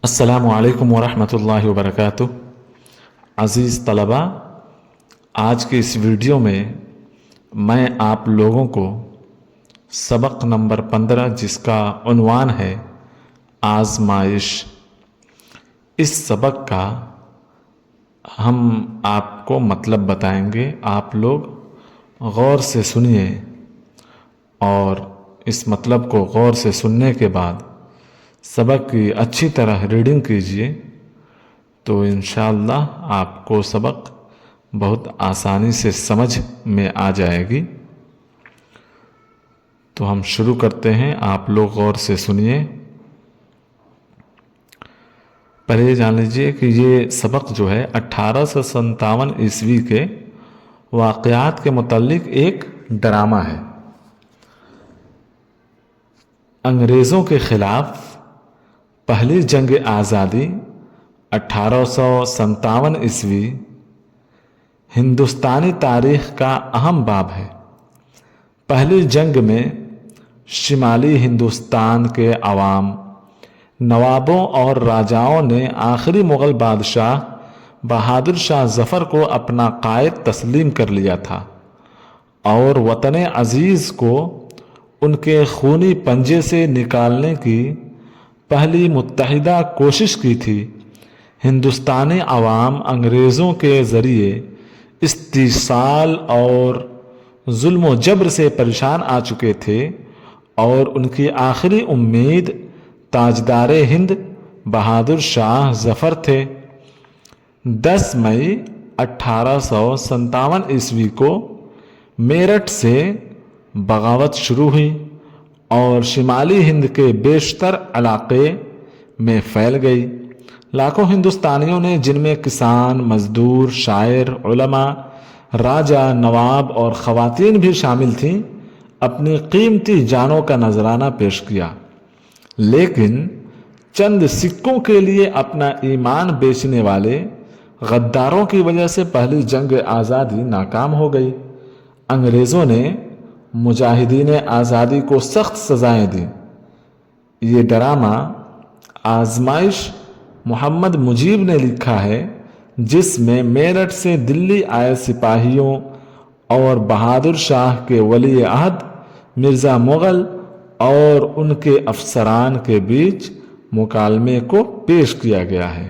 السلام علیکم ورحمۃ اللہ وبرکاتہ۔ عزیز طلباء، آج کے اس ویڈیو میں میں آپ لوگوں کو سبق نمبر 15 جس کا عنوان ہے آزمائش، اس سبق کا ہم آپ کو مطلب بتائیں گے۔ آپ لوگ غور سے سنیے اور اس مطلب کو غور سے سننے کے بعد سبق کی اچھی طرح ریڈنگ کیجیے تو انشاءاللہ آپ کو سبق بہت آسانی سے سمجھ میں آ جائے گی۔ تو ہم شروع کرتے ہیں، آپ لوگ غور سے سنیے۔ پہلے جان لیجیے کہ یہ سبق جو ہے 1857 عیسوی کے واقعات کے متعلق ایک ڈرامہ ہے۔ انگریزوں کے خلاف پہلی جنگ آزادی 1857 عیسوی ہندوستانی تاریخ کا اہم باب ہے۔ پہلی جنگ میں شمالی ہندوستان کے عوام، نوابوں اور راجاؤں نے آخری مغل بادشاہ بہادر شاہ ظفر کو اپنا قائد تسلیم کر لیا تھا اور وطن عزیز کو ان کے خونی پنجے سے نکالنے کی پہلی متحدہ کوشش کی تھی۔ ہندوستانی عوام انگریزوں کے ذریعے استحصال اور ظلم و جبر سے پریشان آ چکے تھے اور ان کی آخری امید تاجدار ہند بہادر شاہ ظفر تھے۔ 10 مئی 1857 عیسوی کو میرٹھ سے بغاوت شروع ہوئی اور شمالی ہند کے بیشتر علاقے میں پھیل گئی۔ لاکھوں ہندوستانیوں نے، جن میں کسان، مزدور، شاعر، علماء، راجا، نواب اور خواتین بھی شامل تھیں، اپنی قیمتی جانوں کا نذرانہ پیش کیا، لیکن چند سکوں کے لیے اپنا ایمان بیچنے والے غداروں کی وجہ سے پہلی جنگ آزادی ناکام ہو گئی۔ انگریزوں نے مجاہدین آزادی کو سخت سزائیں دیں۔ یہ ڈرامہ آزمائش محمد مجیب نے لکھا ہے، جس میں میرٹھ سے دلی آئے سپاہیوں اور بہادر شاہ کے ولی عہد مرزا مغل اور ان کے افسران کے بیچ مکالمے کو پیش کیا گیا ہے۔